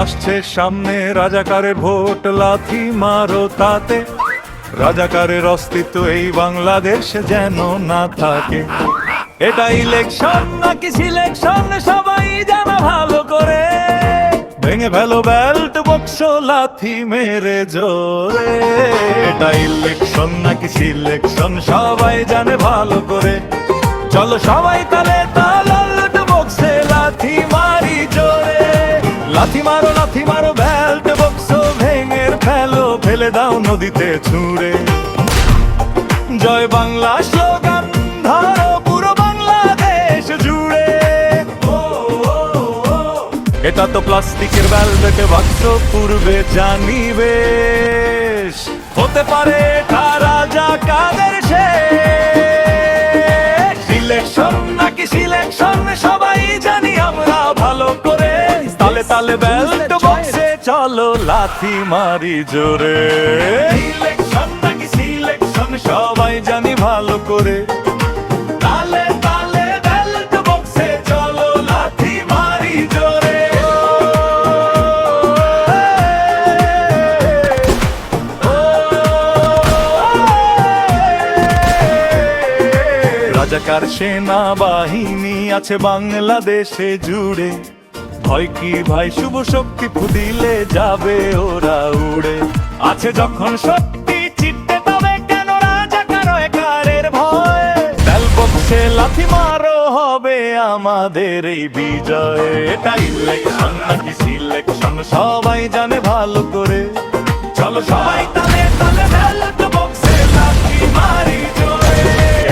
আসছে সামনে রাজাকারের ভোট, লাথি মারো তাতে। রাজাকারের অস্তিত্ব এই বাংলাদেশে যেন না থাকে। এটা ইলেকশন নাকি সিলেকশন সবাই জানা ভালো করে। ভেঙে ফেলো ব্যালট বক্স লাথি মেরে জোরে। এটা ইলেকশন নাকি সিলেকশন সবাই জানে ভালো করে। চলো সবাই তালে তালাল্ট বক্সে লাথি মারি জোরে। লাথি মারো ব্যালট বক্স ভেঙে ফেলো, ফেলে দাও নদীতে ছুঁড়ে। জয় বাংলা স্লোগান ধরো পুরো বাংলাদেশ জুড়ে। এটা তো প্লাস্টিকের ব্যালট বাক্স, পূর্বে জানিবে হতে পারে এটা রাজাকারের শেষ। ইলেকশন নাকি সিলেকশন সবাই জানি আমরা ভালো করে। তালে তালে ব্যালট বক্সে চলো লাথি মারি জোরে। ইলেকশন নাকি সিলেকশন সবাই জানি ভালো করে। তালে তালে ব্যালট বক্সে চলো লাথি মারি জোরে। রাজাকার সেনা বাহিনী আছে বাংলাদেশে জুড়ে। ভয় কি ভাই, শুভ শক্তি ফুদিলে যাবে ওরা উড়ে। আছে যখন শক্তি চিটতে তবে কেন রাজাকার একারের ভয়। ব্যালট বক্সে লাথি মারো হবে আমাদের এই বিজয়। এটা ইলেকশন নাকি সিলেকশন সবাই জানে ভালো করে। চলো সবাই তালে তালে ব্যালট বক্সে লাথি মারি জোরে।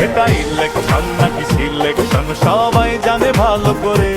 এটা ইলেকশন নাকি সিলেকশন সবাই জানে ভালো করে।